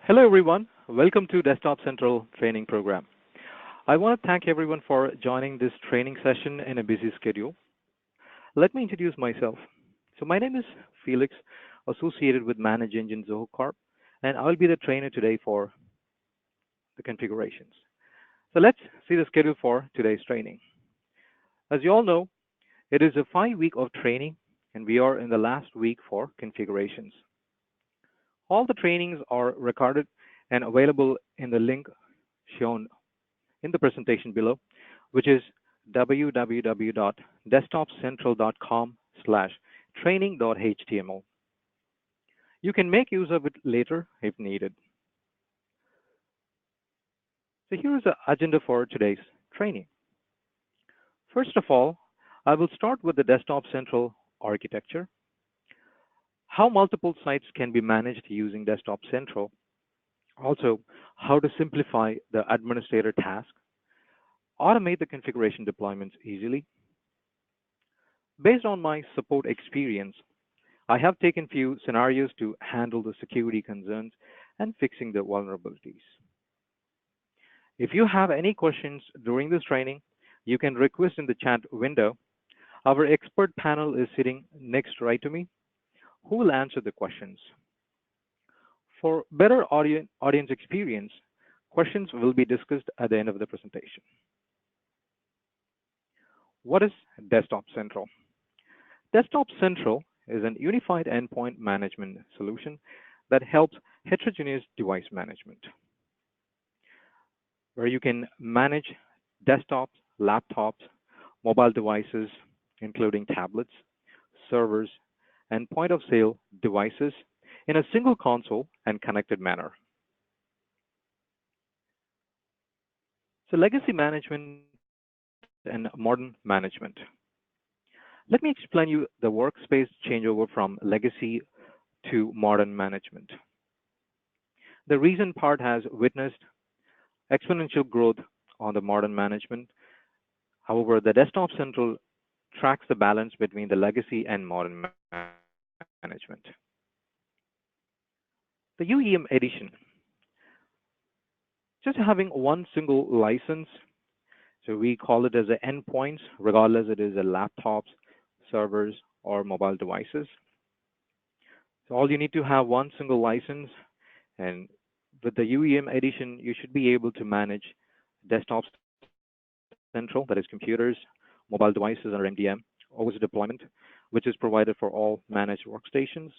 Hello, everyone. Welcome to Desktop Central training program. I want to thank everyone for joining this training session in a busy schedule. Let me introduce myself. My name is Felix, associated with ManageEngine Zoho Corp, and I'll be the trainer today for the configurations. Let's see the schedule for today's training. As you all know, it is a 5 week of training, and we are in the last week for configurations. All the trainings are recorded and available in the link shown in the presentation below, which is www.desktopcentral.com/training.html. You can make use of it later if needed. Here is the agenda for today's training. First of all, I will start with the Desktop Central architecture, how multiple sites can be managed using Desktop Central, also how to simplify the administrator task, automate the configuration deployments easily. Based on my support experience, I have taken few scenarios to handle the security concerns and fixing the vulnerabilities. If you have any questions during this training, you can request in the chat window. Our expert panel is sitting next right to me, who will answer the questions. For better audience experience, questions will be discussed at the end of the presentation. What is Desktop Central? Desktop Central is an unified endpoint management solution that helps heterogeneous device management, where you can manage desktops, laptops, mobile devices, including tablets, servers, and point-of-sale devices in a single console and connected manner. Legacy management and modern management. Let me explain you the workspace changeover from legacy to modern management. The recent part has witnessed exponential growth on the modern management. However, the Desktop Central tracks the balance between the legacy and modern management. The UEM edition. Just having one single license, so we call it as the endpoints, regardless it is a laptops, servers, or mobile devices. So all you need to have one single license, and with the UEM edition, you should be able to manage Desktop Central, that is computers, mobile devices under MDM, OS deployment, which is provided for all managed workstations.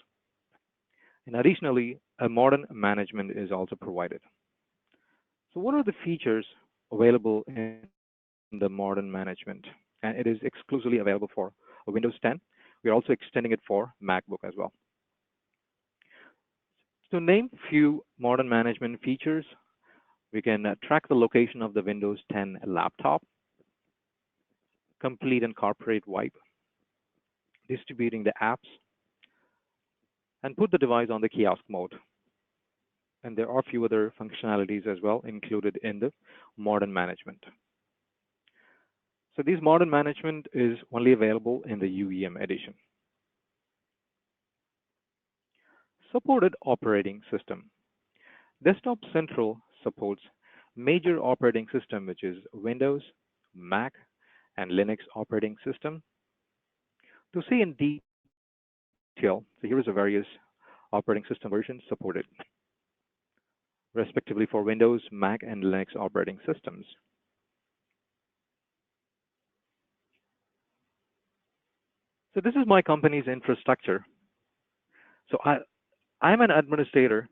And additionally, a modern management is also provided. So what are the features available in the modern management? And it is exclusively available for Windows 10. We're also extending it for MacBook as well. To name few modern management features, we can track the location of the Windows 10 laptop, complete and corporate wipe, distributing the apps, and put the device on the kiosk mode. And there are a few other functionalities as well included in the modern management. So this modern management is only available in the UEM edition. Supported operating system. Desktop Central supports major operating system, which is Windows, Mac, and Linux operating system. To see in detail, so here is the various operating system versions supported, respectively for Windows, Mac, and Linux operating systems. So this is my company's infrastructure. So I'm an administrator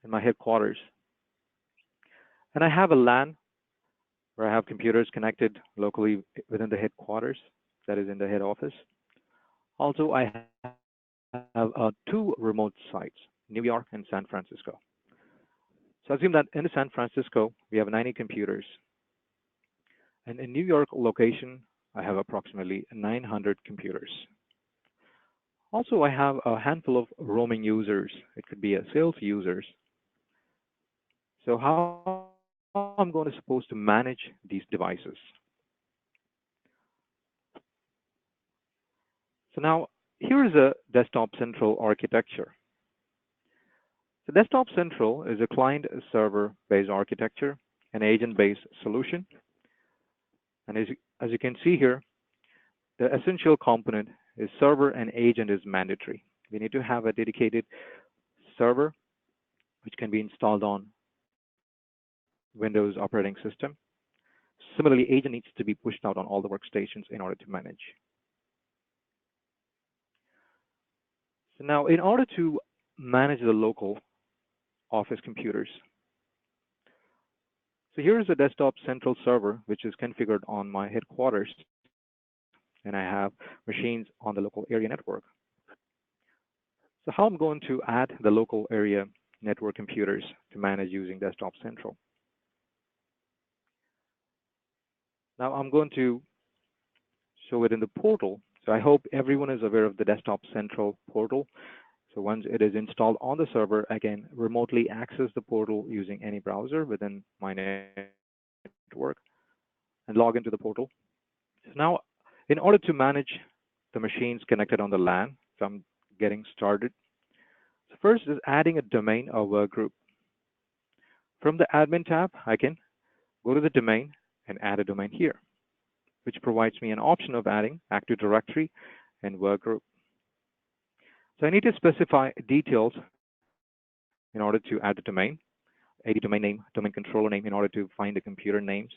in my headquarters, and I have a LAN where I have computers connected locally within the headquarters, that is in the head office. Also, I have two remote sites, New York and San Francisco. So assume that in San Francisco, we have 90 computers. And in New York location, I have approximately 900 computers. Also, I have a handful of roaming users. It could be a sales users. So how I'm going to supposed to manage these devices? So now here is a Desktop Central architecture. So Desktop Central is a client-server-based architecture, an agent-based solution. And as you can see here, the essential component is server and agent is mandatory. We need to have a dedicated server which can be installed on Windows operating system. Similarly, agent needs to be pushed out on all the workstations in order to manage. So now, in order to manage the local office computers, so here is a desktop central server which is configured on my headquarters, and I have machines on the local area network. So how I'm going to add the local area network computers to manage using Desktop Central. Now I'm going to show it in the portal. So I hope everyone is aware of the Desktop Central portal. So once it is installed on the server, I can remotely access the portal using any browser within my network and log into the portal. So now, in order to manage the machines connected on the LAN, so I'm getting started. So first is adding a domain or workgroup. From the admin tab, I can go to the domain and add a domain here, which provides me an option of adding Active Directory and workgroup. So I need to specify details in order to add the domain, ID domain name, domain controller name in order to find the computer names.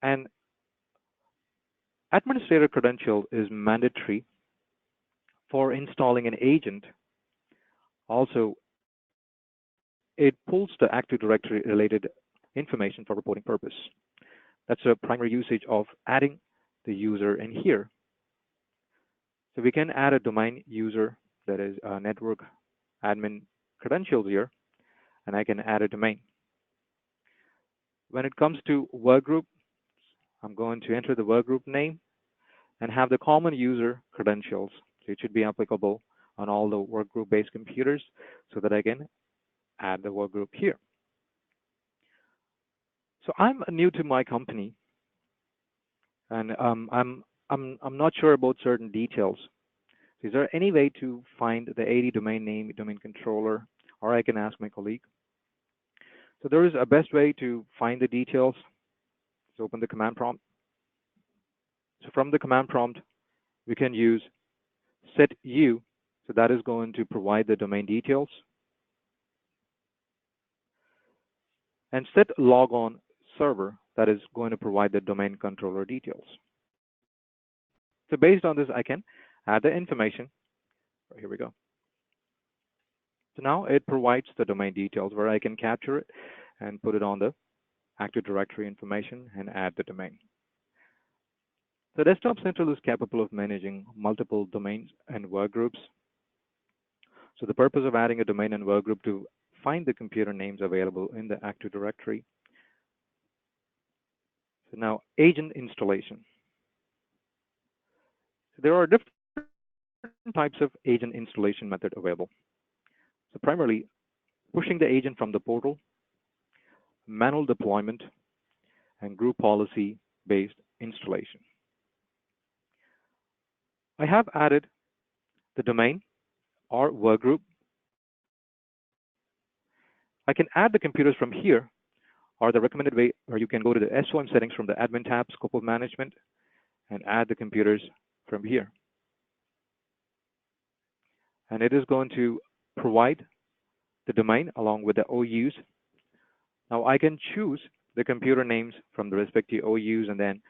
And administrator credential is mandatory for installing an agent. Also, it pulls the Active Directory related information for reporting purpose. That's a primary usage of adding the user in here. So we can add a domain user that is a network admin credentials here, and I can add a domain. When it comes to workgroup, I'm going to enter the workgroup name and have the common user credentials. So it should be applicable on all the workgroup-based computers so that I can add the workgroup here. So I'm new to my company, and I'm not sure about certain details. Is there any way to find the AD domain name, domain controller, or I can ask my colleague? So there is a best way to find the details. Let's open the command prompt. So from the command prompt, we can use set u. So that is going to provide the domain details. And set logon server, that is going to provide the domain controller details. So based on this, I can add the information. Here we go. So now it provides the domain details where I can capture it and put it on the Active Directory information and add the domain. So Desktop Central is capable of managing multiple domains and workgroups. So the purpose of adding a domain and workgroup to find the computer names available in the Active Directory. So now agent installation. So there are different types of agent installation method available. So primarily pushing the agent from the portal, manual deployment, and group policy based installation. I have added the domain or workgroup. I can add the computers from here, or the recommended way where you can go to the SOM settings from the admin tab, scope of management, and add the computers from here. And it is going to provide the domain along with the OUs. Now I can choose the computer names from the respective OUs and then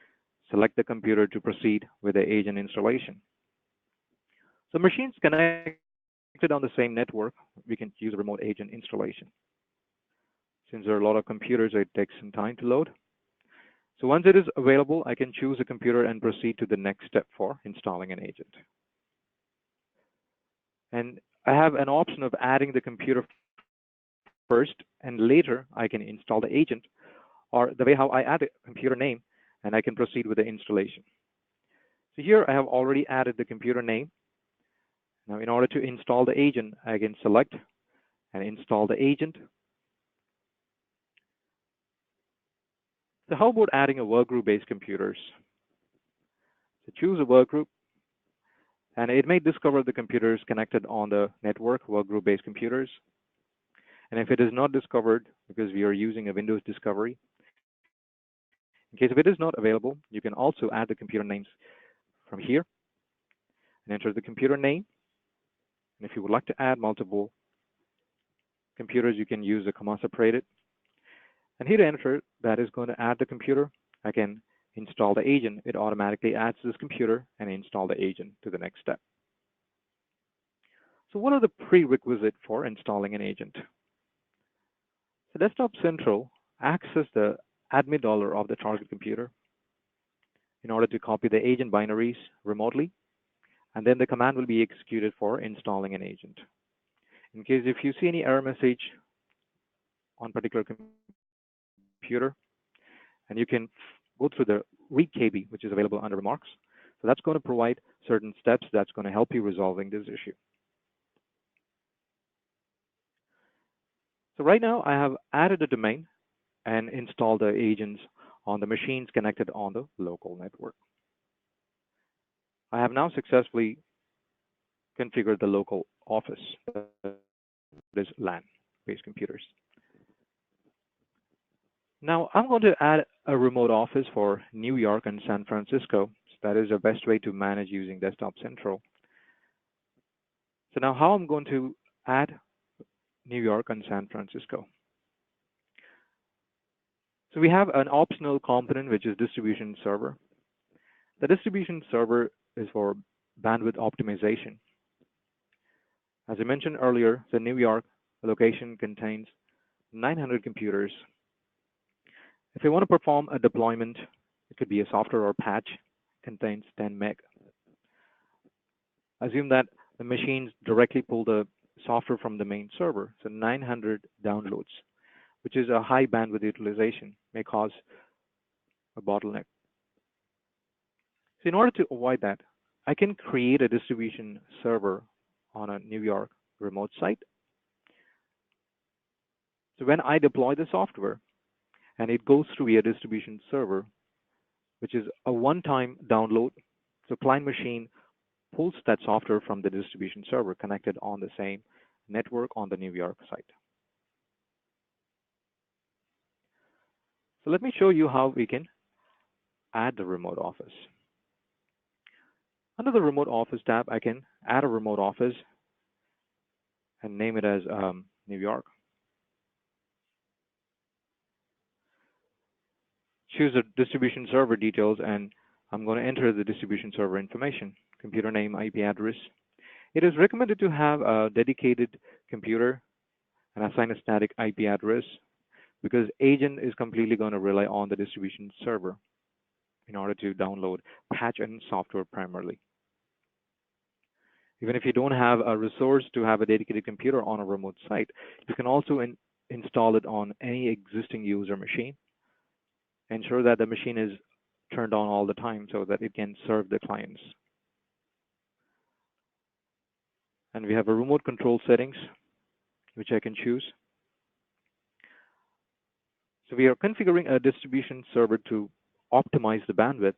select the computer to proceed with the agent installation. So machines connected on the same network, we can use a remote agent installation. Since there are a lot of computers, it takes some time to load. So once it is available, I can choose a computer and proceed to the next step for installing an agent. And I have an option of adding the computer first, and later I can install the agent, or the way how I add a computer name, and I can proceed with the installation. So here I have already added the computer name. Now in order to install the agent, I can select and install the agent. So how about adding a workgroup-based computers? So choose a workgroup. And it may discover the computers connected on the network, workgroup-based computers. And if it is not discovered, because we are using a Windows discovery, in case if it is not available, you can also add the computer names from here and enter the computer name. And if you would like to add multiple computers, you can use the comma separated. And hit enter, that is going to add the computer. I can install the agent. It automatically adds this computer and install the agent to the next step. So what are the prerequisites for installing an agent? So Desktop Central access the admin dollar of the target computer in order to copy the agent binaries remotely, and then the command will be executed for installing an agent. In case if you see any error message on particular computer, and you can go through the read KB, which is available under remarks. So that's going to provide certain steps that's going to help you resolving this issue. So right now I have added a domain and installed the agents on the machines connected on the local network. I have now successfully configured the local office, that is LAN based computers. Now I'm going to add a remote office for New York and San Francisco. So that is the best way to manage using Desktop Central. So now how I'm going to add New York and San Francisco. So we have an optional component which is distribution server. The distribution server is for bandwidth optimization. As I mentioned earlier, the New York location contains 900 computers. If you want to perform a deployment, it could be a software or patch, contains 10 meg. Assume that the machines directly pull the software from the main server, so 900 downloads, which is a high bandwidth utilization, may cause a bottleneck. So in order to avoid that, I can create a distribution server on a New York remote site. So when I deploy the software and it goes through a distribution server, which is a one-time download, so client machine pulls that software from the distribution server connected on the same network on the New York site. So let me show you how we can add the remote office. Under the remote office tab, I can add a remote office and name it as New York. Choose the distribution server details, and I'm going to enter the distribution server information, computer name, IP address. It is recommended to have a dedicated computer and assign a static IP address because agent is completely going to rely on the distribution server in order to download patch and software primarily. Even if you don't have a resource to have a dedicated computer on a remote site, you can also install it on any existing user machine. Ensure that the machine is turned on all the time so that it can serve the clients. And we have a remote control settings, which I can choose. So we are configuring a distribution server to optimize the bandwidth.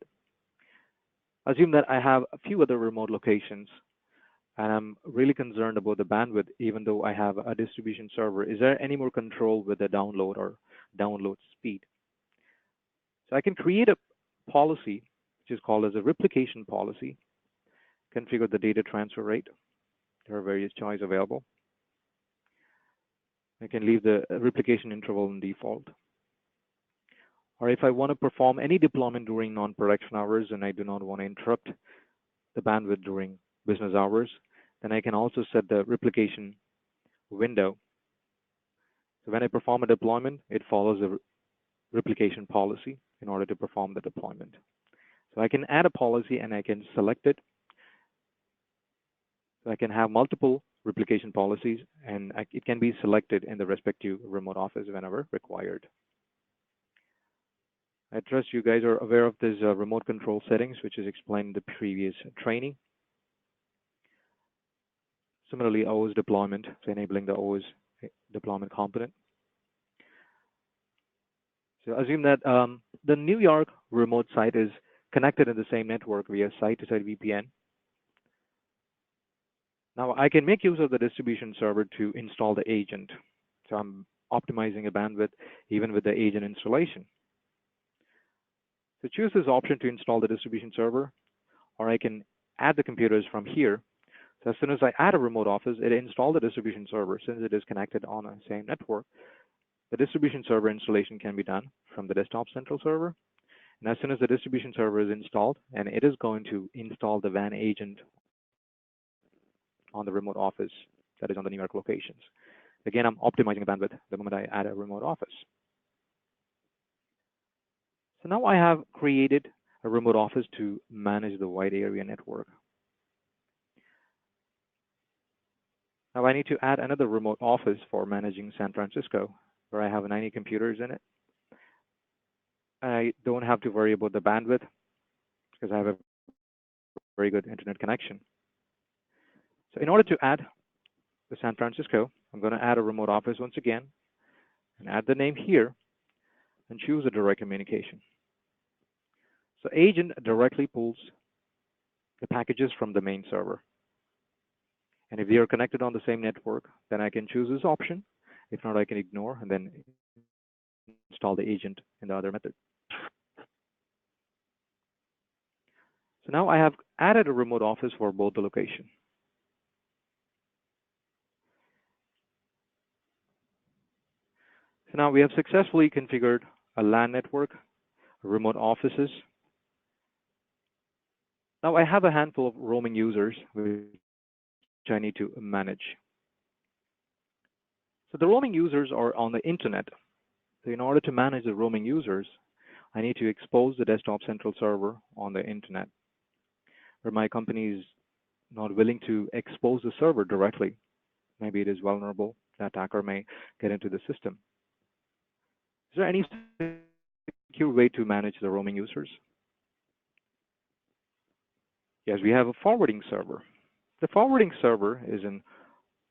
Assume that I have a few other remote locations and I'm really concerned about the bandwidth, even though I have a distribution server. Is there any more control with the download or download speed? So I can create a policy, which is called as a replication policy, configure the data transfer rate. There are various choices available. I can leave the replication interval in default. Or if I want to perform any deployment during non-production hours and I do not want to interrupt the bandwidth during business hours, then I can also set the replication window. So when I perform a deployment, it follows the replication policy in order to perform the deployment. So I can add a policy and I can select it. So I can have multiple replication policies and it can be selected in the respective remote office whenever required. I trust you guys are aware of this remote control settings, which is explained in the previous training. Similarly, OS deployment, so enabling the OS deployment component. So assume that the New York remote site is connected in the same network via site-to-site VPN. Now I can make use of the distribution server to install the agent. So I'm optimizing a bandwidth even with the agent installation. So choose this option to install the distribution server, or I can add the computers from here. So as soon as I add a remote office, it installs the distribution server. Since it is connected on the same network, the distribution server installation can be done from the desktop central server. And as soon as the distribution server is installed, and it is going to install the WAN agent on the remote office that is on the New York locations. Again, I'm optimizing the bandwidth the moment I add a remote office. So now I have created a remote office to manage the wide area network. Now I need to add another remote office for managing San Francisco, where I have 90 computers in it. I don't have to worry about the bandwidth because I have a very good internet connection. So in order to add the San Francisco, I'm going to add a remote office once again and add the name here and choose a direct communication. So agent directly pulls the packages from the main server. And if they are connected on the same network, then I can choose this option. If not, I can ignore and then install the agent in the other method. So now I have added a remote office for both the location. So now we have successfully configured a LAN network, remote offices. Now I have a handful of roaming users which I need to manage. So the roaming users are on the internet. So in order to manage the roaming users, I need to expose the desktop central server on the internet, where my company is not willing to expose the server directly. Maybe it is vulnerable. The attacker may get into the system. Is there any secure way to manage the roaming users? Yes, we have a forwarding server. The forwarding server is an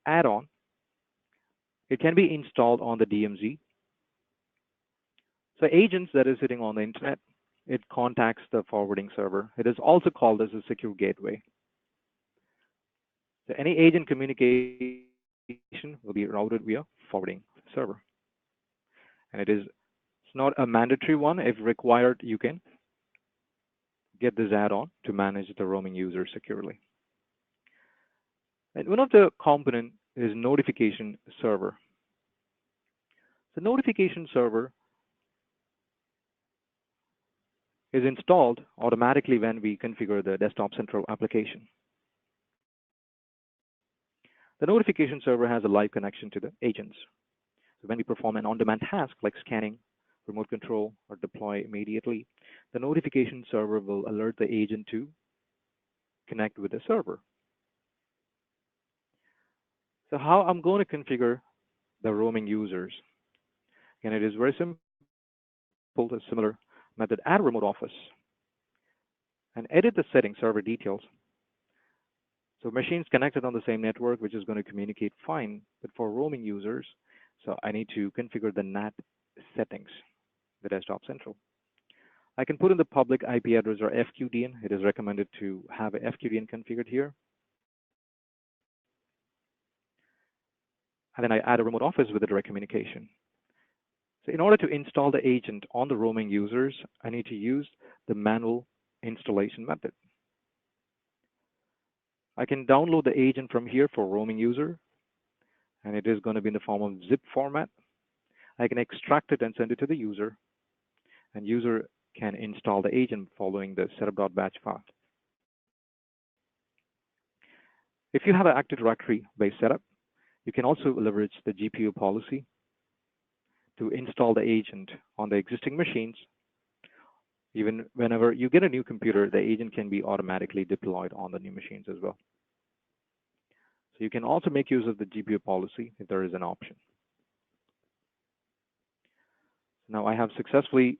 add-on. It can be installed on the DMZ. So agents that is sitting on the internet, it contacts the forwarding server. It is also called as a secure gateway. So any agent communication will be routed via forwarding server. And it's not a mandatory one. If required, you can get this add-on to manage the roaming user securely. And one of the component is notification server. The notification server is installed automatically when we configure the desktop central application. The notification server has a live connection to the agents. So when we perform an on-demand task like scanning, remote control, or deploy immediately, the notification server will alert the agent to connect with the server. So how I'm going to configure the roaming users? And it is very simple, a similar method, add a remote office and edit the settings, server details. So machines connected on the same network, which is going to communicate fine, but for roaming users, so I need to configure the NAT settings, the desktop central. I can put in the public IP address or FQDN. It is recommended to have a FQDN configured here. And then I add a remote office with a direct communication. So in order to install the agent on the roaming users, I need to use the manual installation method. I can download the agent from here for roaming user, and it is going to be in the form of zip format. I can extract it and send it to the user, and user can install the agent following the setup.batch path. If you have an Active Directory-based setup, you can also leverage the GPU policy to install the agent on the existing machines. Even whenever you get a new computer, the agent can be automatically deployed on the new machines as well. So you can also make use of the GPU policy if there is an option. Now I have successfully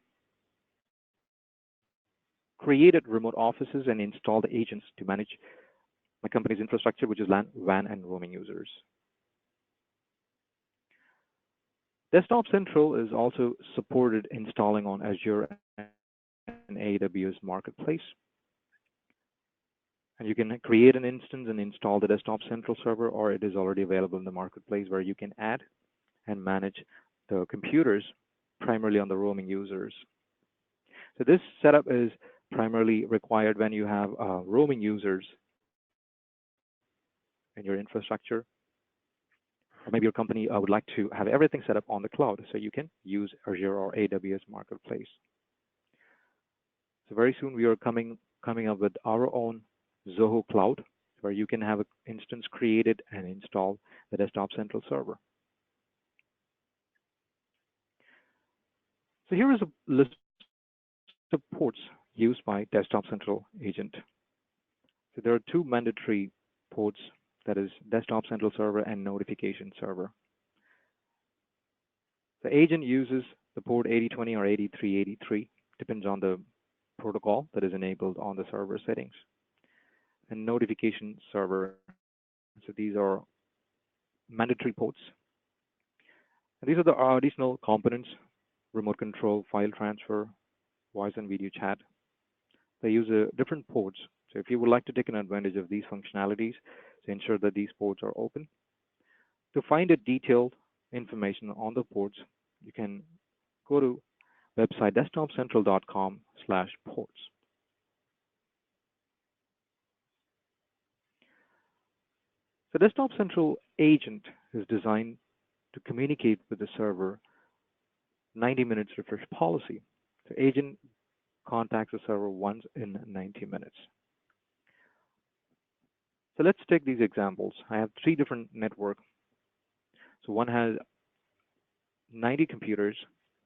created remote offices and installed agents to manage my company's infrastructure, which is LAN, WAN, and roaming users. Desktop Central is also supported installing on Azure and AWS Marketplace. And you can create an instance and install the Desktop Central server, or it is already available in the marketplace where you can add and manage the computers primarily on the roaming users. So this setup is primarily required when you have roaming users in your infrastructure, or maybe your company would like to have everything set up on the cloud, so you can use Azure or AWS Marketplace. So very soon we are coming up with our own Zoho Cloud, where you can have an instance created and install the Desktop Central server. So here is a list of ports used by Desktop Central Agent. So there are two mandatory ports, that is Desktop Central Server and Notification Server. The agent uses the port 8020 or 8383, depends on the protocol that is enabled on the server settings. And Notification Server, so these are mandatory ports. And these are the additional components: remote control, file transfer, voice and video chat. They use different ports. So if you would like to take an advantage of these functionalities, to ensure that these ports are open. To find a detailed information on the ports, you can go to website desktopcentral.com/ports. The Desktop Central agent is designed to communicate with the server 90 minutes refresh policy. The agent contacts the server once in 90 minutes. So let's take these examples. I have three different networks. So one has 90 computers.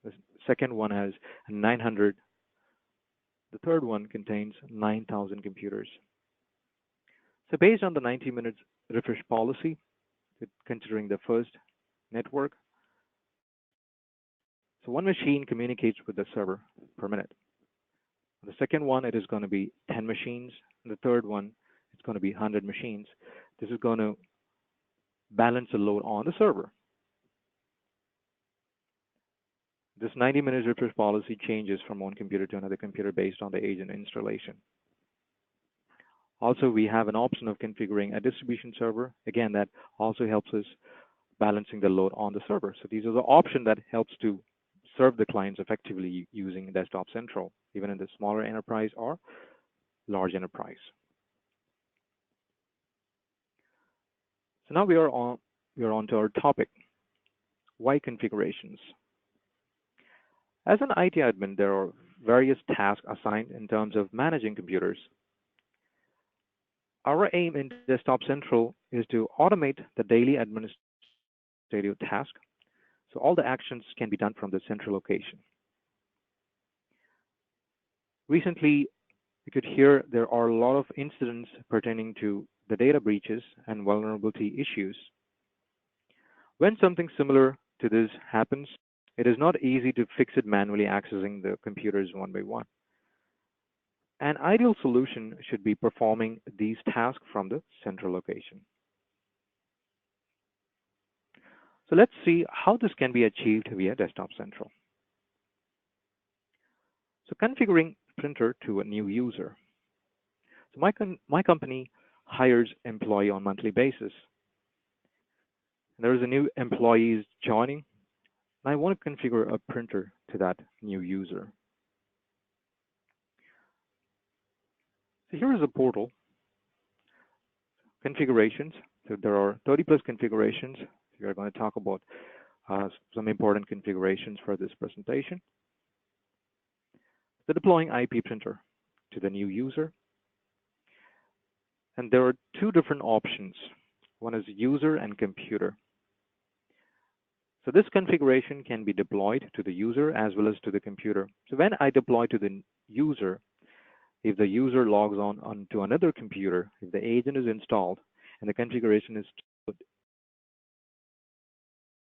The second one has 900. The third one contains 9,000 computers. So based on the 90 minutes refresh policy, considering the first network, so one machine communicates with the server per minute. The second one, it is going to be 10 machines. And the third one, it's going to be 100 machines. This is going to balance the load on the server. This 90 minutes refresh policy changes from one computer to another computer based on the agent installation. Also, we have an option of configuring a distribution server. Again, that also helps us balancing the load on the server. So these are the options that helps to serve the clients effectively using Desktop Central, even in the smaller enterprise or large enterprise. So now we are on to our topic: why configurations. As an IT admin, there are various tasks assigned in terms of managing computers. Our aim in Desktop Central is to automate the daily administrative task, so all the actions can be done from the central location. Recently, we could hear there are a lot of incidents pertaining to the data breaches and vulnerability issues. When something similar to this happens, it is not easy to fix it manually accessing the computers one by one. An ideal solution should be performing these tasks from the central location. So let's see how this can be achieved via Desktop Central. So configuring printer to a new user. So my company hires employee on monthly basis. There is a new employee joining, and I want to configure a printer to that new user. So here is a portal, configurations. So there are 30 plus configurations. We are going to talk about some important configurations for this presentation. The deploying IP printer to the new user. And there are two different options. One is user and computer. So this configuration can be deployed to the user as well as to the computer. So when I deploy to the user, if the user logs on onto another computer, if the agent is installed and the configuration is to the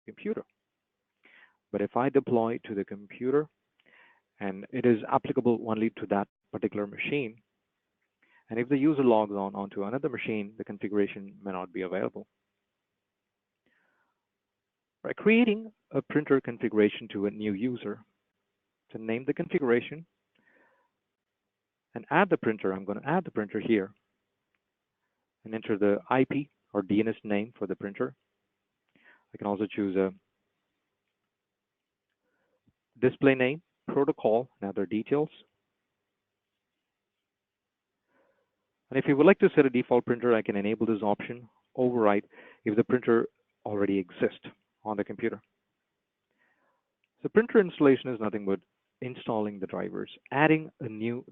computer. But if I deploy to the computer and it is applicable only to that particular machine, and if the user logs on onto another machine, the configuration may not be available. By creating a printer configuration to a new user, to name the configuration and add the printer, I'm going to add the printer here. and enter the IP or DNS name for the printer. I can also choose a display name, protocol, and other details. And if you would like to set a default printer, I can enable this option, override if the printer already exists on the computer. So printer installation is nothing but installing the drivers, adding a new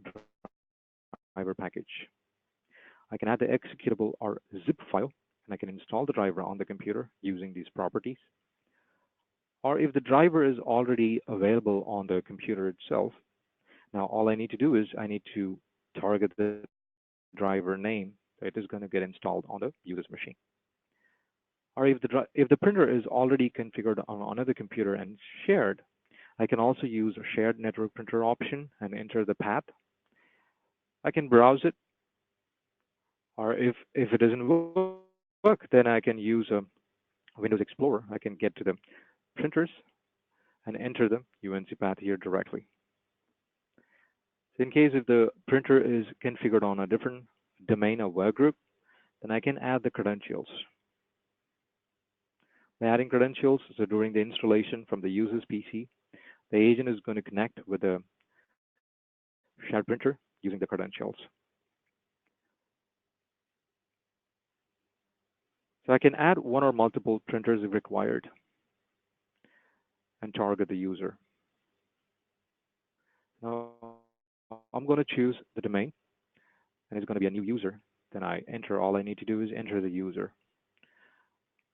driver package. I can add the executable or zip file, and I can install the driver on the computer using these properties. Or if the driver is already available on the computer itself, now all I need to do is I need to target the driver name that is going to get installed on the user's machine. Or if the printer is already configured on another computer and shared, I can also use a shared network printer option and enter the path. I can browse it, or if it doesn't work, then I can use a Windows Explorer. I can get to the printers and enter the UNC path here directly. So in case if the printer is configured on a different domain or workgroup, then I can add the credentials. By adding credentials, so during the installation from the user's PC, the agent is going to connect with the shared printer using the credentials. So I can add one or multiple printers if required and target the user. Now I'm going to choose the domain, and it's going to be a new user. Then I enter, all I need to do is enter the user.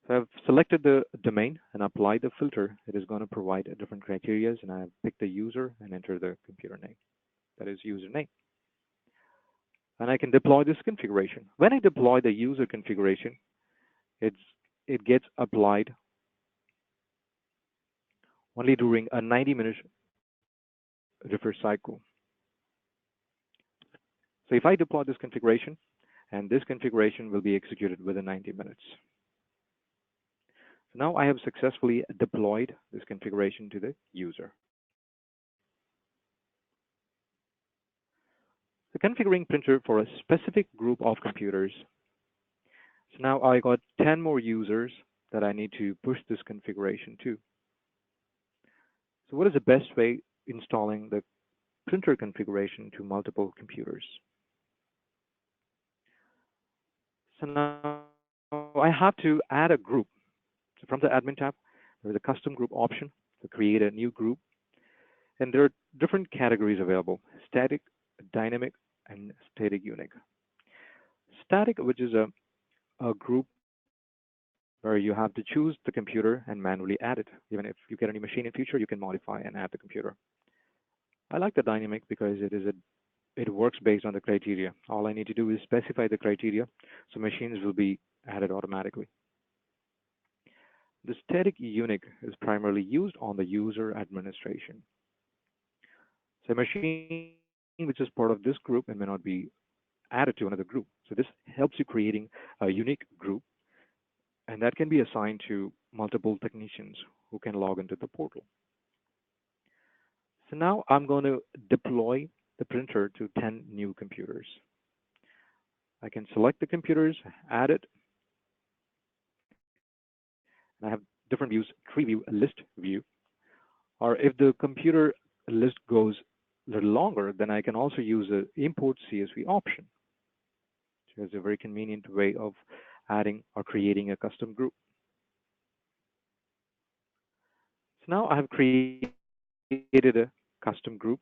So I've selected the domain and applied the filter. It is going to provide different criteria, and I have picked the user and enter the computer name. That is username. And I can deploy this configuration. When I deploy the user configuration, it gets applied only during a 90-minute refresh cycle. So if I deploy this configuration, and this configuration will be executed within 90 minutes. So now I have successfully deployed this configuration to the user. So configuring printer for a specific group of computers. So now I got 10 more users that I need to push this configuration to. So what is the best way installing the printer configuration to multiple computers? So now I have to add a group. So from the admin tab, there is a custom group option to create a new group. And there are different categories available: static, dynamic, and static unique. Static, which is a group where you have to choose the computer and manually add it. Even if you get a new machine in future, you can modify and add the computer. I like the dynamic because it works based on the criteria. All I need to do is specify the criteria, so machines will be added automatically. The static unique is primarily used on the user administration. So a machine which is part of this group and may not be added to another group. So this helps you creating a unique group, and that can be assigned to multiple technicians who can log into the portal. So now I'm going to deploy the printer to 10 new computers. I can select the computers, add it, and I have different views: tree view, list view. Or if the computer list goes a little longer, then I can also use the import CSV option, which is a very convenient way of adding or creating a custom group. So now I have created a custom group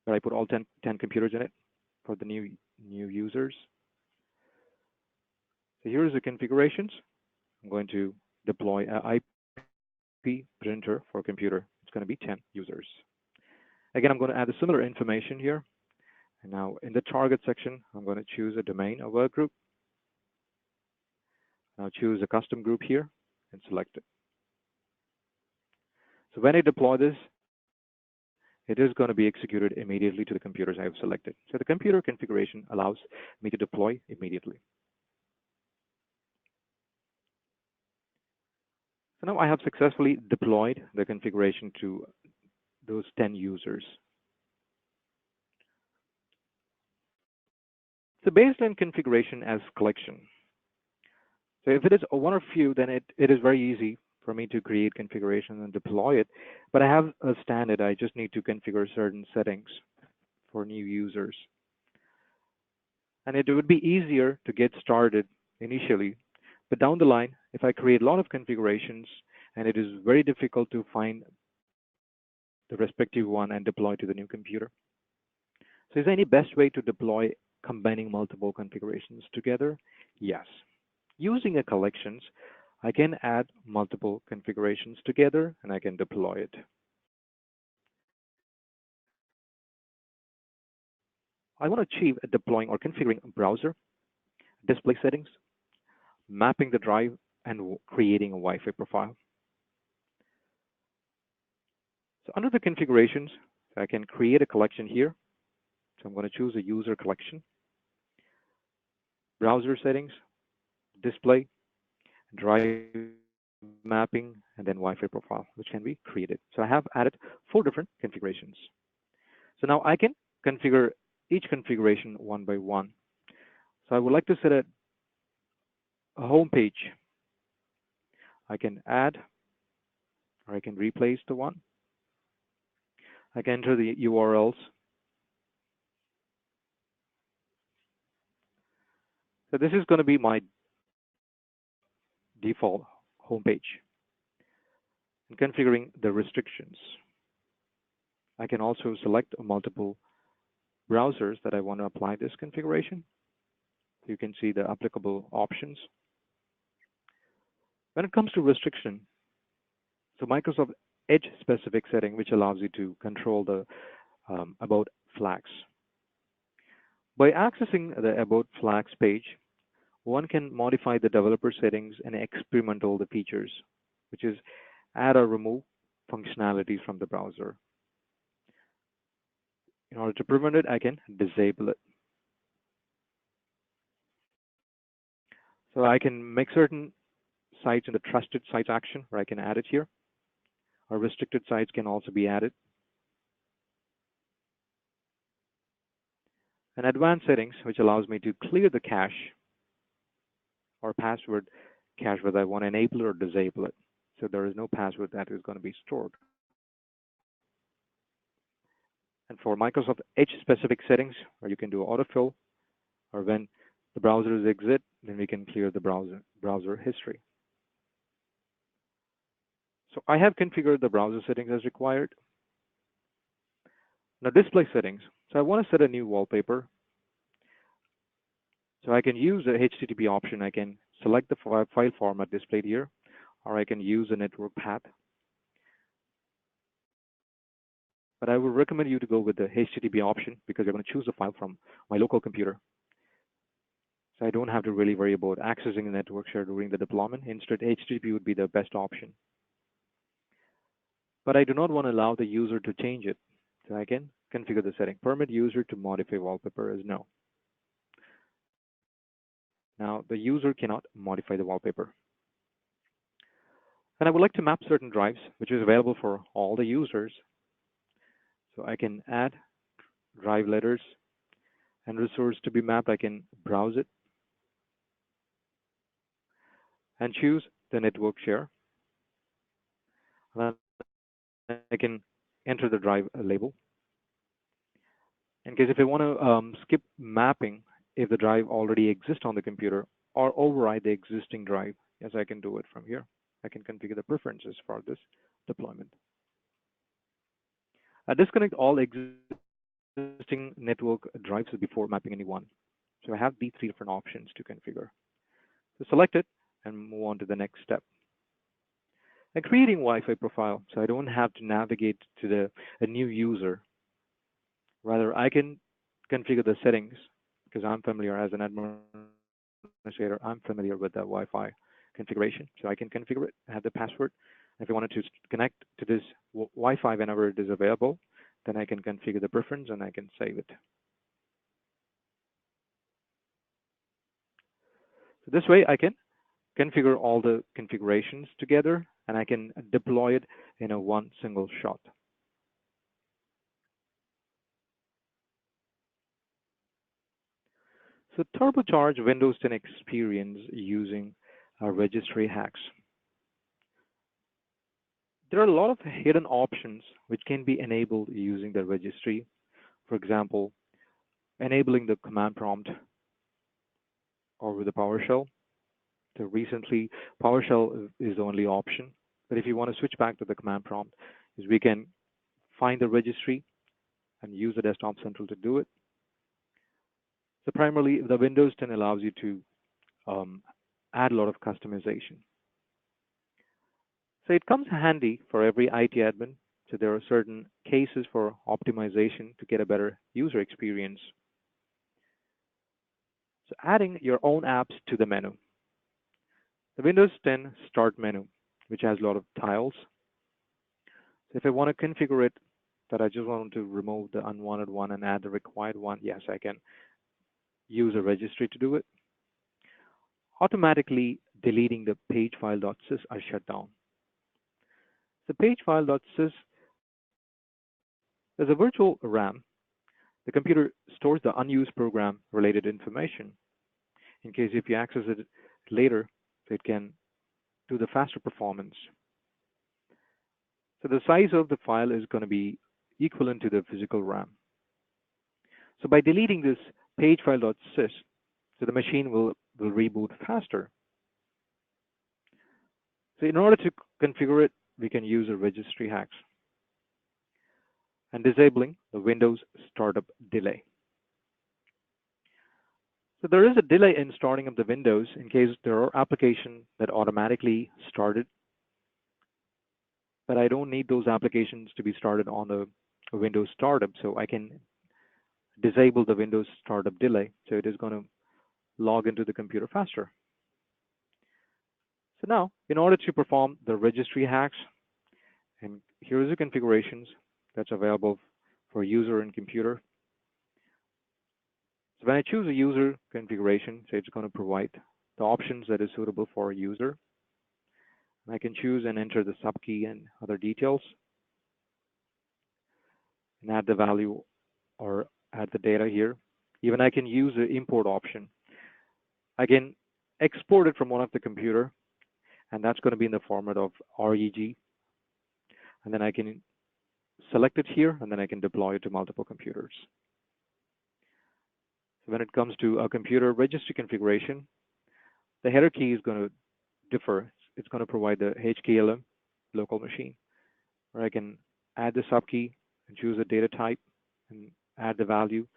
where I put all 10 computers in it for the new users. So here's the configurations. I'm going to deploy an IP printer for computer. It's going to be 10 users. Again, I'm going to add a similar information here. And now in the target section, I'm going to choose a domain, a work group. Now choose a custom group here and select it. So when I deploy this, it is going to be executed immediately to the computers I have selected. So the computer configuration allows me to deploy immediately. So now I have successfully deployed the configuration to those 10 users. So baseline configuration as collection. So if it is one or few, then it is very easy for me to create configuration and deploy it. But I have a standard. I just need to configure certain settings for new users. And it would be easier to get started initially. But down the line, if I create a lot of configurations and it is very difficult to find the respective one and deploy to the new computer. So is there any best way to deploy combining multiple configurations together? Yes. Using a collections, I can add multiple configurations together and I can deploy it. I want to achieve deploying or configuring a browser, display settings, mapping the drive, and creating a Wi-Fi profile. So under the configurations, I can create a collection here. So I'm going to choose a user collection, browser settings, display, drive mapping, and then Wi-Fi profile, which can be created. So I have added 4 different configurations. So now I can configure each configuration one by one. So I would like to set a home page. I can add or I can replace the one. I can enter the URLs. So this is going to be my default home page. And configuring the restrictions. I can also select multiple browsers that I want to apply this configuration. You can see the applicable options. When it comes to restriction, so Microsoft Edge specific setting, which allows you to control the about flags. By accessing the about flags page, one can modify the developer settings and experiment all the features, which is add or remove functionalities from the browser. In order to prevent it, I can disable it. So I can make certain sites in the trusted sites action where I can add it here. Or restricted sites can also be added. And advanced settings, which allows me to clear the cache or password cache, whether I want to enable or disable it. So there is no password that is going to be stored. And for Microsoft Edge specific settings, where you can do autofill, or when the browsers exit, then we can clear the browser history. So I have configured the browser settings as required. Now display settings. So I want to set a new wallpaper. So I can use the HTTP option. I can select the file format displayed here, or I can use a network path. But I would recommend you to go with the HTTP option because you're going to choose a file from my local computer. So I don't have to really worry about accessing the network share during the deployment. Instead, HTTP would be the best option. But I do not want to allow the user to change it. So I can configure the setting. Permit user to modify wallpaper is no. Now the user cannot modify the wallpaper. And I would like to map certain drives, which is available for all the users. So I can add drive letters and resource to be mapped. I can browse it and choose the network share. And I can enter the drive label. In case if I want to skip mapping, if the drive already exists on the computer, or override the existing drive, yes, I can do it from here. I can configure the preferences for this deployment. Disconnect all existing network drives before mapping any one. So I have these 3 different options to configure. So select it and move on to the next step. And creating Wi-Fi profile, so I don't have to navigate to a new user. Rather, I can configure the settings because I'm familiar as an administrator. I'm familiar with the Wi-Fi configuration, so I can configure it, have the password. If I wanted to connect to this Wi-Fi whenever it is available, then I can configure the preference and I can save it. So this way I can configure all the configurations together and I can deploy it in a one single shot. So turbocharge Windows 10 experience using registry hacks. There are a lot of hidden options which can be enabled using the registry. For example, enabling the command prompt or with the PowerShell. So recently, PowerShell is the only option. But if you want to switch back to the command prompt, is we can find the registry and use the Desktop Central to do it. So primarily, the Windows 10 allows you to um, add a lot of customization. So it comes handy for every IT admin. So there are certain cases for optimization to get a better user experience. So adding your own apps to the menu. The Windows 10 Start menu, which has a lot of tiles. So if I want to configure it, that I just want to remove the unwanted one and add the required one, yes, I can use a registry to do it. Automatically deleting the page file.sys are shut down. The page file.sys is a virtual RAM. The computer stores the unused program related information in case if you access it later, it can do the faster performance. So the size of the file is going to be equivalent to the physical RAM. So by deleting this page file.sys, so the machine will reboot faster. So in order to configure it, we can use a registry hacks and disabling the Windows startup delay. So there is a delay in starting up the Windows in case there are applications that automatically started, but I don't need those applications to be started on the Windows startup, so I can disable the Windows startup delay, so it is going to log into the computer faster. So now, in order to perform the registry hacks, and here is the configurations that's available for user and computer. So when I choose a user configuration, so it's going to provide the options that is suitable for a user. And I can choose and enter the subkey and other details and add the value or add the data here. Even I can use the import option. I can export it from one of the computer, and that's going to be in the format of REG. And then I can select it here, and then I can deploy it to multiple computers. So when it comes to a computer registry configuration, the header key is going to differ. It's going to provide the HKLM local machine, where I can add the subkey and choose a data type and add the value.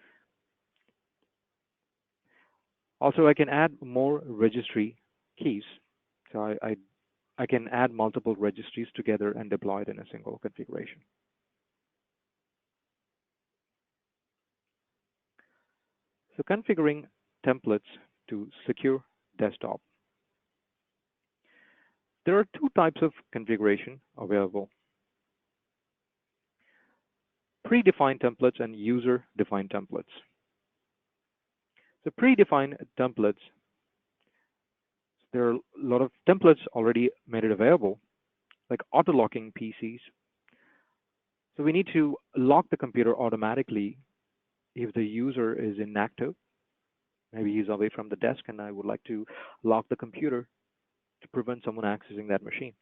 Also, I can add more registry keys. So I can add multiple registries together and deploy it in a single configuration. So configuring templates to secure desktop. There are two types of configuration available: predefined templates and user-defined templates. So predefined templates, there are a lot of templates already made it available, like auto-locking PCs. So we need to lock the computer automatically if the user is inactive. Maybe he's away from the desk and I would like to lock the computer to prevent someone accessing that machine.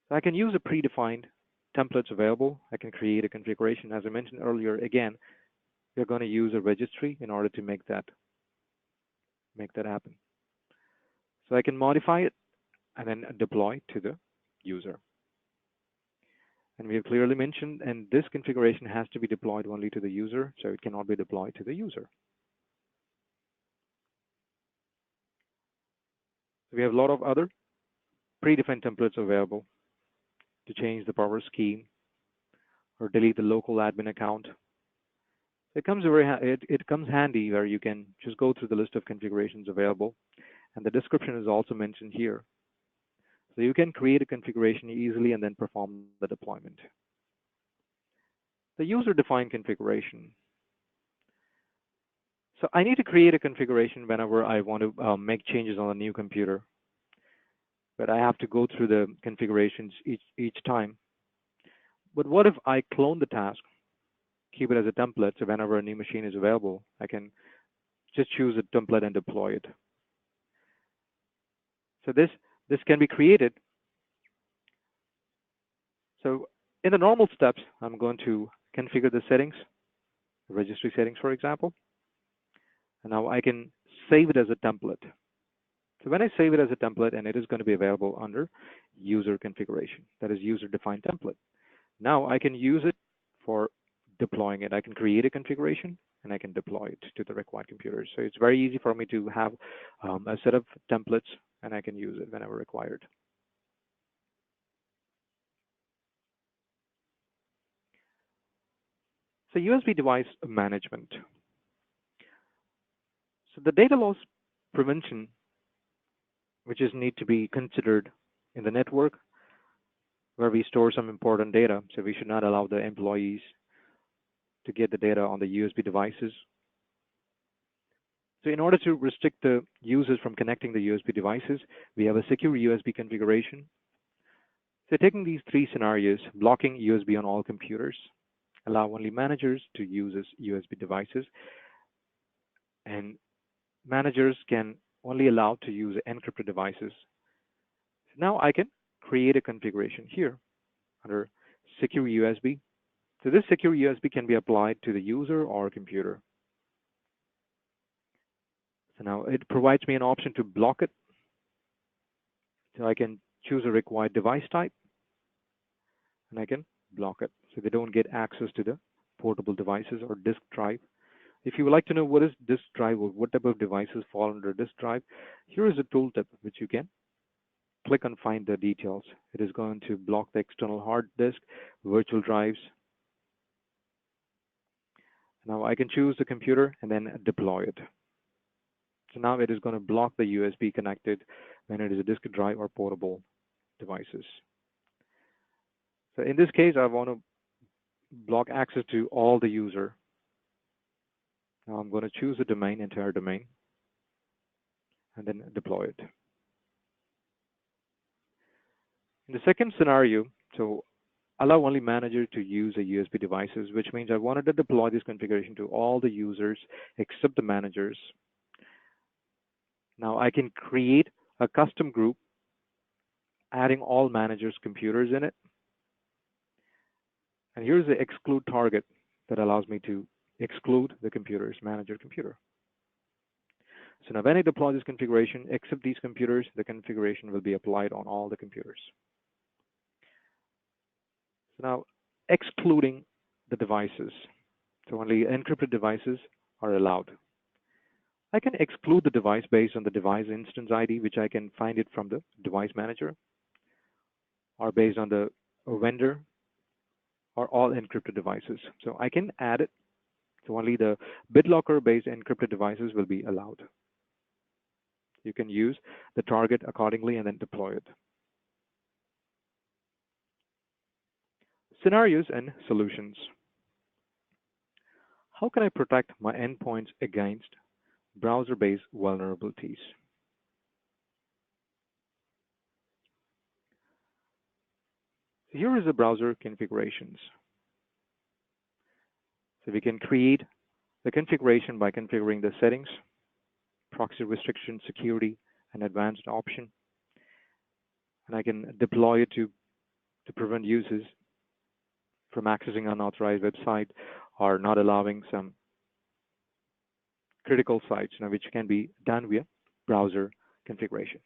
So I can use a predefined templates available. I can create a configuration. As I mentioned earlier, again, we're going to use a registry in order to make that happen. So I can modify it and then deploy to the user. And we have clearly mentioned, and this configuration has to be deployed only to the user, so it cannot be deployed to the user. So we have a lot of other predefined templates available to change the power scheme or delete the local admin account. It comes it comes handy where you can just go through the list of configurations available, and the description is also mentioned here. So you can create a configuration easily and then perform the deployment. The user-defined configuration. So I need to create a configuration whenever I want to make changes on a new computer, but I have to go through the configurations each time. But what if I clone the task, keep it as a template, so whenever a new machine is available, I can just choose a template and deploy it. So this can be created. So in the normal steps, I'm going to configure the settings, registry settings, for example. And now I can save it as a template. So when I save it as a template, and it is going to be available under user configuration, that is user defined template. Now I can use it for deploying it. I can create a configuration and I can deploy it to the required computers. So it's very easy for me to have a set of templates and I can use it whenever required. So USB device management. So the data loss prevention, which is need to be considered in the network where we store some important data. So we should not allow the employees to get the data on the USB devices. So in order to restrict the users from connecting the USB devices, we have a secure USB configuration. So taking these three scenarios, blocking USB on all computers, allow only managers to use USB devices, and managers can only allow to use encrypted devices. Now I can create a configuration here under secure USB. So this secure USB can be applied to the user or computer. So now it provides me an option to block it. So I can choose a required device type and I can block it so they don't get access to the portable devices or disk drive. If you would like to know what is disk drive or what type of devices fall under disk drive, here is a tooltip which you can click and find the details. It is going to block the external hard disk, virtual drives. Now I can choose the computer and then deploy it. So now it is going to block the USB connected when it is a disk drive or portable devices. So in this case, I want to block access to all the user. Now I'm going to choose the domain, entire domain, and then deploy it. In the second scenario, so allow only manager to use the USB devices, which means I wanted to deploy this configuration to all the users except the managers. Now I can create a custom group, adding all managers' computers in it. And here's the exclude target that allows me to exclude the computer's manager computer. So now when I deploy this configuration, except these computers, the configuration will be applied on all the computers. So now excluding the devices. So only encrypted devices are allowed. I can exclude the device based on the device instance ID, which I can find it from the device manager, or based on the vendor, or all encrypted devices. So I can add it. So only the BitLocker based encrypted devices will be allowed. You can use the target accordingly and then deploy it. Scenarios and solutions. How can I protect my endpoints against browser-based vulnerabilities? Here is the browser configurations. So we can create the configuration by configuring the settings, proxy restriction, security, and advanced option. And I can deploy it to prevent users from accessing unauthorized website or not allowing some critical sites, which can be done via browser configuration.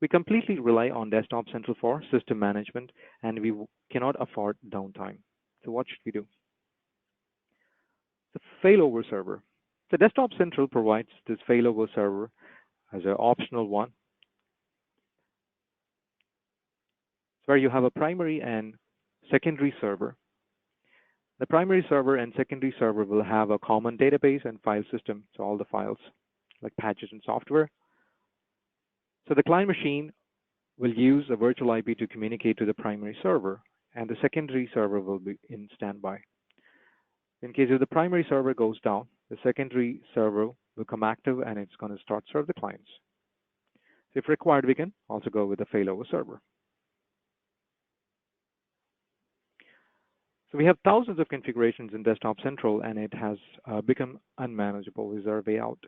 We completely rely on Desktop Central for system management, and we cannot afford downtime. So what should we do? The failover server. The Desktop Central provides this failover server as an optional one, where you have a primary and secondary server. The primary server and secondary server will have a common database and file system, so all the files like patches and software. So the client machine will use a virtual IP to communicate to the primary server, and the secondary server will be in standby. In case if the primary server goes down, the secondary server will come active and it's going to start serve the clients. If required, we can also go with the failover server. So we have thousands of configurations in Desktop Central, and it has become unmanageable. Is our way out?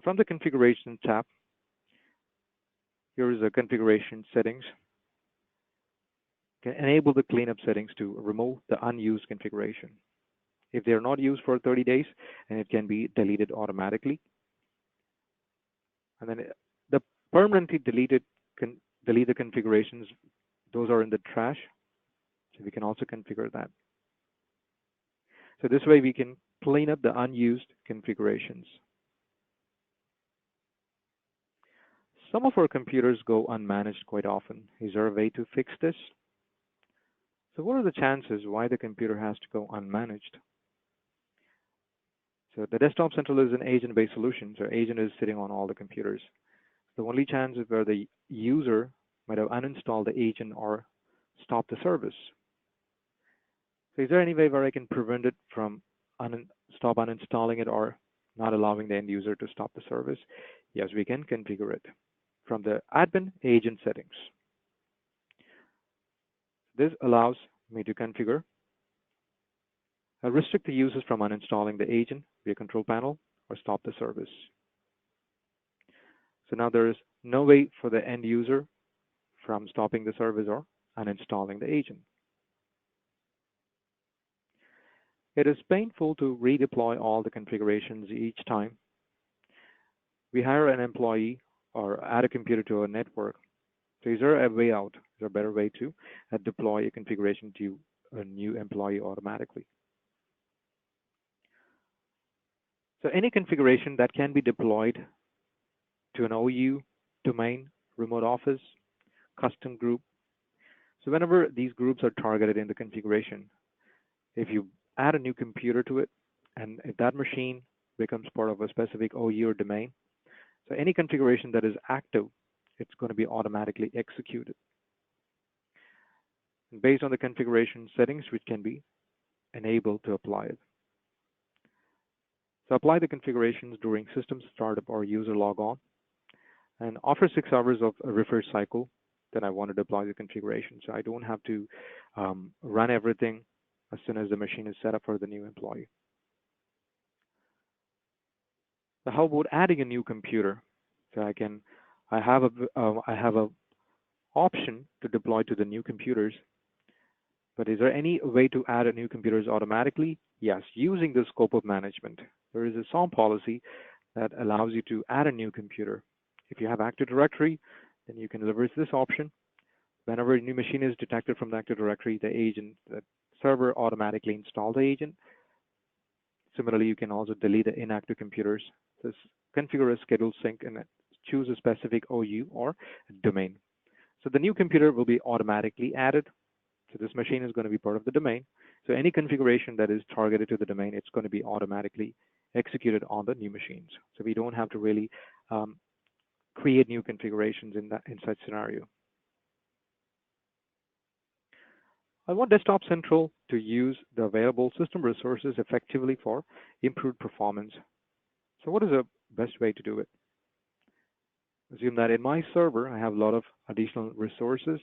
From the Configuration tab, here is the Configuration Settings. You can enable the cleanup settings to remove the unused configuration. If they are not used for 30 days, and it can be deleted automatically. And then the permanently deleted delete the configurations. Those are in the trash. So we can also configure that. So this way we can clean up the unused configurations. Some of our computers go unmanaged quite often. Is there a way to fix this? So what are the chances why the computer has to go unmanaged? So the Desktop Central is an agent-based solution. So agent is sitting on all the computers. The only chance is where the user might have uninstalled the agent or stopped the service. So is there any way where I can prevent it from stop uninstalling it or not allowing the end user to stop the service? Yes, we can configure it from the admin agent settings. This allows me to configure restrict the users from uninstalling the agent via control panel or stop the service. So now there is no way for the end user from stopping the service or uninstalling the agent. It is painful to redeploy all the configurations each time we hire an employee or add a computer to a network. So is there a way out? Is there a better way to deploy a configuration to a new employee automatically? So any configuration that can be deployed to an OU, domain, remote office, custom group. So whenever these groups are targeted in the configuration, if you add a new computer to it, and if that machine becomes part of a specific OU or domain, so any configuration that is active, it's going to be automatically executed. And based on the configuration settings, which can be enabled to apply it. So apply the configurations during system startup or user logon, and after 6 hours of a refresh cycle, then I want to deploy the configuration. So I don't have to run everything as soon as the machine is set up for the new employee. So how about adding a new computer? So I have a option to deploy to the new computers. But is there any way to add a new computers automatically? Yes, using the scope of management. There is a SOM policy that allows you to add a new computer. If you have Active Directory, then you can leverage this option. Whenever a new machine is detected from the Active Directory, the server automatically install the agent. Similarly, you can also delete the inactive computers. Just configure a scheduled sync and choose a specific OU or domain. So the new computer will be automatically added. So this machine is going to be part of the domain. So any configuration that is targeted to the domain, it's going to be automatically executed on the new machines. So we don't have to really create new configurations in such scenario. I want Desktop Central to use the available system resources effectively for improved performance. So what is the best way to do it? Assume that in my server, I have a lot of additional resources.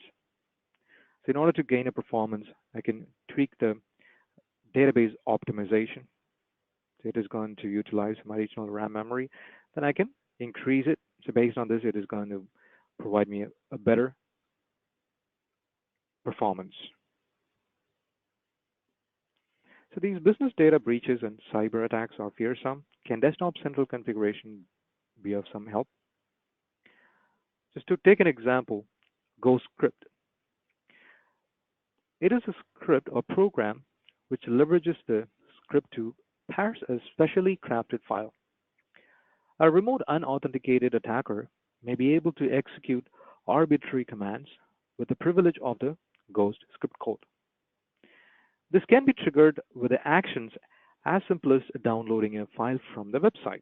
So in order to gain a performance, I can tweak the database optimization. So it is going to utilize my additional RAM memory. Then I can increase it. So based on this, it is going to provide me a better performance. So these business data breaches and cyber attacks are fearsome. Can Desktop Central configuration be of some help? Just to take an example, GoScript. It is a script or program which leverages the script to parse a specially crafted file. A remote unauthenticated attacker may be able to execute arbitrary commands with the privilege of the Ghost script code. This can be triggered with the actions as simple as downloading a file from the website.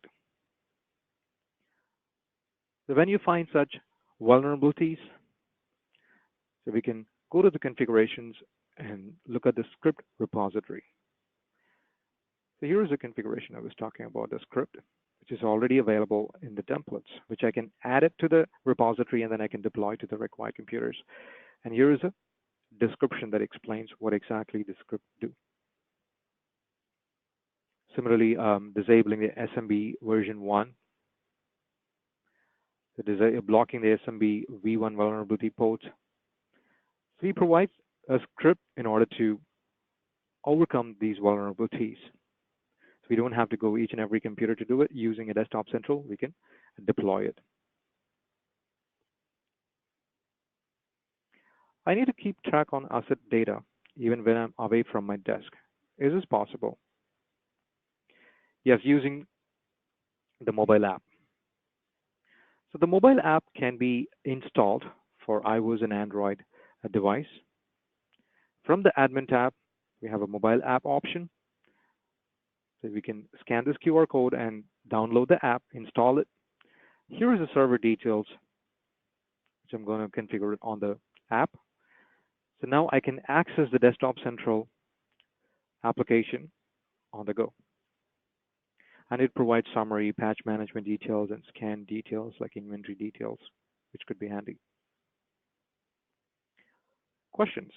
So when you find such vulnerabilities, so we can go to the configurations and look at the script repository. So here is the configuration I was talking about, the script, which is already available in the templates, which I can add it to the repository and then I can deploy to the required computers. And here is a description that explains what exactly the script do. Similarly, disabling the SMB version 1, so blocking the SMB v1 vulnerability port. So we provide a script in order to overcome these vulnerabilities. So we don't have to go each and every computer to do it. Using a Desktop Central, we can deploy it. I need to keep track on asset data even when I'm away from my desk. Is this possible? Yes, using the mobile app. So the mobile app can be installed for iOS and Android device. From the admin tab, we have a mobile app option. So we can scan this QR code and download the app, install it. Here is the server details, which I'm going to configure on the app. So now I can access the Desktop Central application on the go. And it provides summary, patch management details, and scan details like inventory details, which could be handy. Questions?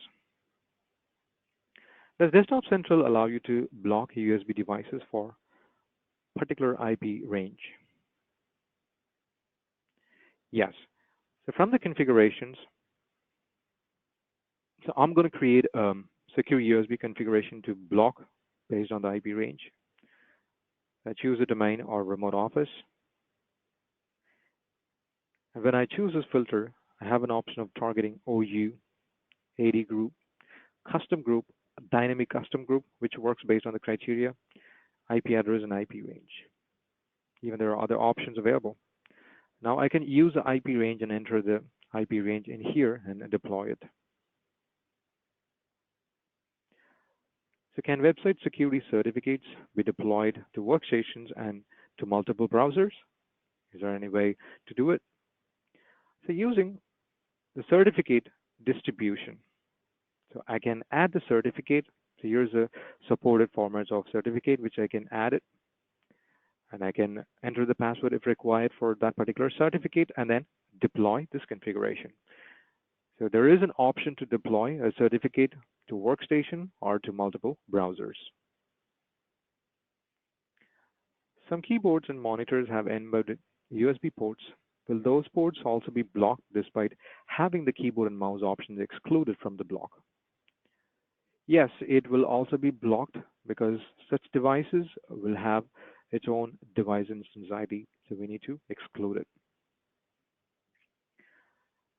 Does Desktop Central allow you to block USB devices for particular IP range? Yes. So from the configurations, so I'm going to create a secure USB configuration to block based on the IP range. I choose a domain or remote office. And when I choose this filter, I have an option of targeting OU, AD group, custom group, dynamic custom group, which works based on the criteria, IP address, and IP range. Even there are other options available. Now I can use the IP range and enter the IP range in here and deploy it. So can website security certificates be deployed to workstations and to multiple browsers? Is there any way to do it? So using the certificate distribution. So I can add the certificate. So here's a supported formats of certificate, which I can add it. And I can enter the password if required for that particular certificate and then deploy this configuration. So there is an option to deploy a certificate to workstation or to multiple browsers. Some keyboards and monitors have embedded USB ports. Will those ports also be blocked despite having the keyboard and mouse options excluded from the block? Yes, it will also be blocked because such devices will have its own device instance ID, so we need to exclude it.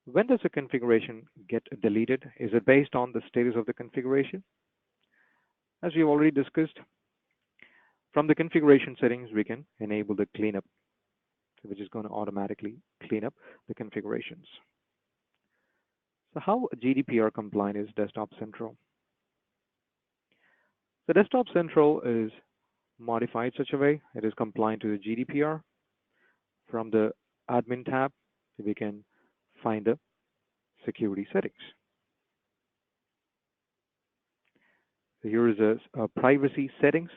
When does a configuration get deleted? Is it based on the status of the configuration? As we've already discussed, from the configuration settings, we can enable the cleanup, which is going to automatically clean up the configurations. So how GDPR compliant is Desktop Central? The Desktop Central is modified such a way it is compliant to the GDPR. From the admin tab, we can find the security settings. So here is a privacy settings,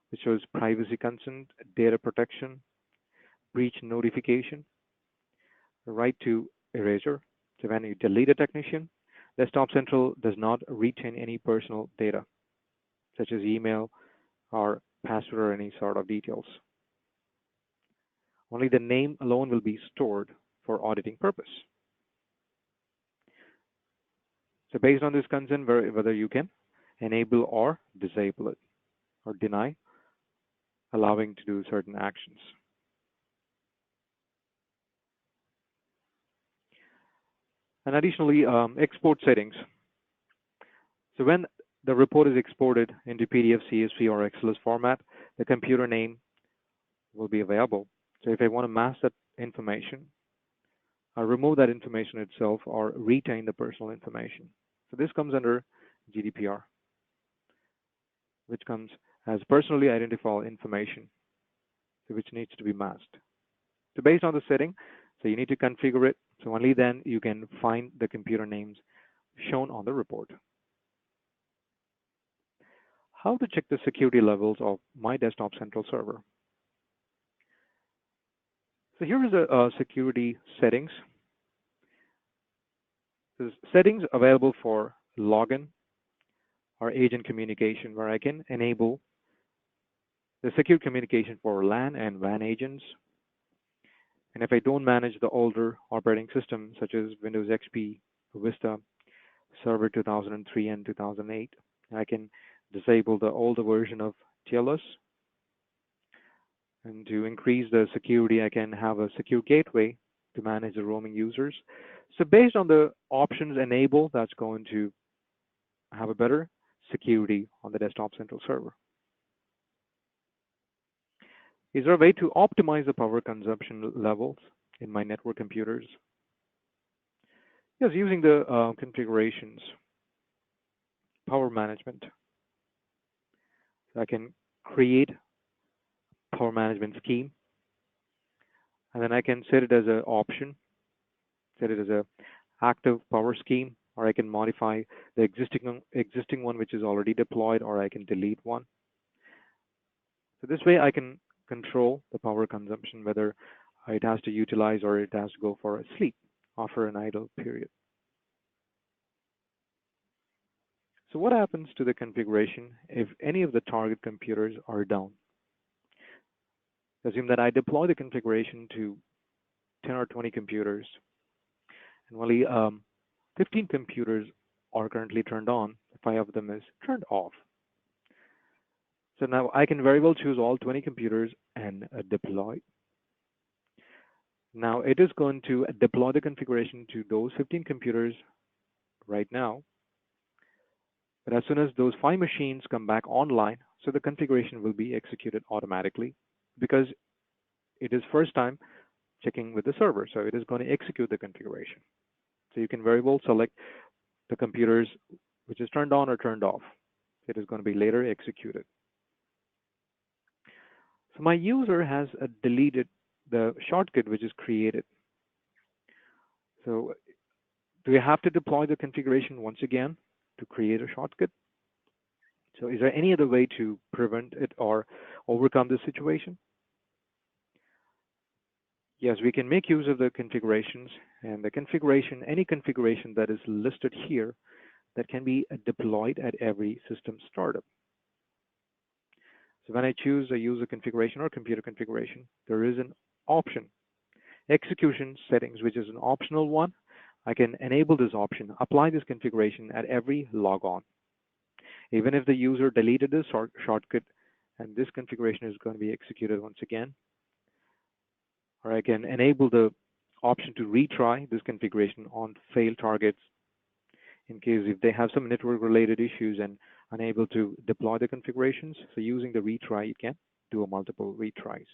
which shows privacy consent, data protection, breach notification, right to erasure. So when you delete a technician, Desktop Central does not retain any personal data, such as email or password or any sort of details. Only the name alone will be stored for auditing purpose. So based on this consent, whether you can enable or disable it or deny allowing to do certain actions. And additionally, export settings. So when the report is exported into PDF, CSV, or XLS format, the computer name will be available. So if I want to mask that information, I'll remove that information itself or retain the personal information. So this comes under GDPR, which comes as personally identifiable information, which needs to be masked. So based on the setting, so you need to configure it. So only then you can find the computer names shown on the report. How to check the security levels of my Desktop Central server. So here is a security settings. So settings available for login or agent communication, where I can enable the secure communication for LAN and WAN agents. And if I don't manage the older operating systems such as Windows XP, Vista, Server 2003 and 2008, I can disable the older version of TLS. And to increase the security, I can have a secure gateway to manage the roaming users. So based on the options enabled, that's going to have a better security on the desktop central server. Is there a way to optimize the power consumption levels in my network computers? Yes, using the configurations, power management. So I can create power management scheme, and then I can set it as an option, set it as a active power scheme, or I can modify the existing one which is already deployed, or I can delete one. So this way I can control the power consumption, whether it has to utilize or it has to go for a sleep after an idle period. So what happens to the configuration if any of the target computers are down? Assume that I deploy the configuration to 10 or 20 computers, and only 15 computers are currently turned on, 5 of them is turned off. So now I can very well choose all 20 computers and deploy. Now it is going to deploy the configuration to those 15 computers right now. But as soon as those 5 machines come back online, so the configuration will be executed automatically because it is first time checking with the server. So it is going to execute the configuration. So you can very well select the computers which is turned on or turned off. It is going to be later executed. So my user has deleted the shortcut which is created. So do we have to deploy the configuration once again to create a shortcut? So is there any other way to prevent it or overcome this situation? Yes, we can make use of the configurations, and the configuration, any configuration that is listed here that can be deployed at every system startup. So when I choose a user configuration or computer configuration, there is an option, execution settings, which is an optional one. I can enable this option, apply this configuration at every logon. Even if the user deleted this shortcut, and this configuration is going to be executed once again. Or I can enable the option to retry this configuration on failed targets in case if they have some network related issues and unable to deploy the configurations. So using the retry, you can do a multiple retries.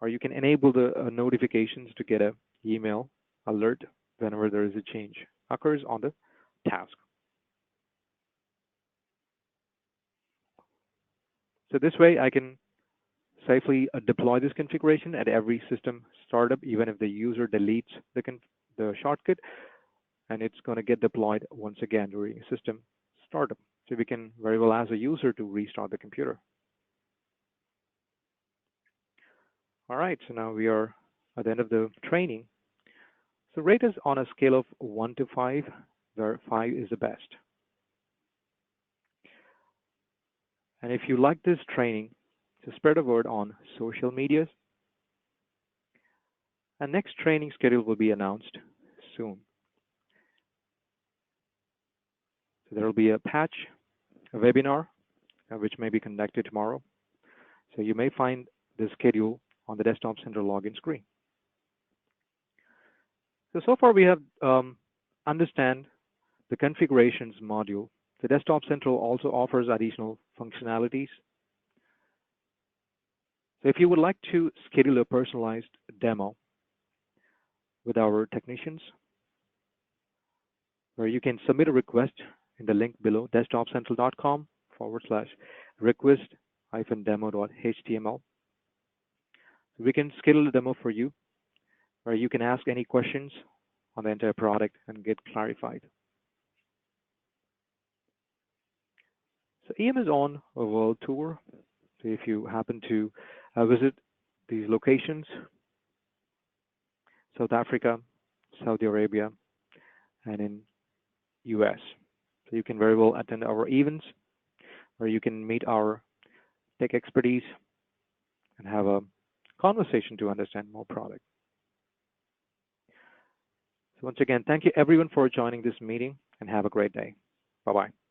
Or you can enable the notifications to get a email alert whenever there is a change occurs on the task. So this way I can safely deploy this configuration at every system startup, even if the user deletes the shortcut, and it's going to get deployed once again during system startup. So we can very well ask a user to restart the computer. All right, so now we are at the end of the training. So rate us on a scale of 1 to 5, where 5 is the best. And if you like this training, so spread the word on social medias. And next training schedule will be announced soon. So there will be a webinar, which may be conducted tomorrow. So you may find the schedule on the Desktop Center login screen. So far we have understand the configurations module. The Desktop Central also offers additional functionalities. So if you would like to schedule a personalized demo with our technicians, where you can submit a request in the link below, desktopcentral.com/request-demo.html. We can schedule a demo for you, where you can ask any questions on the entire product and get clarified. So EM is on a world tour. So if you happen to visit these locations, South Africa, Saudi Arabia, and in US. So you can very well attend our events where you can meet our tech expertise and have a conversation to understand more product. So once again, thank you everyone for joining this meeting and have a great day. Bye bye.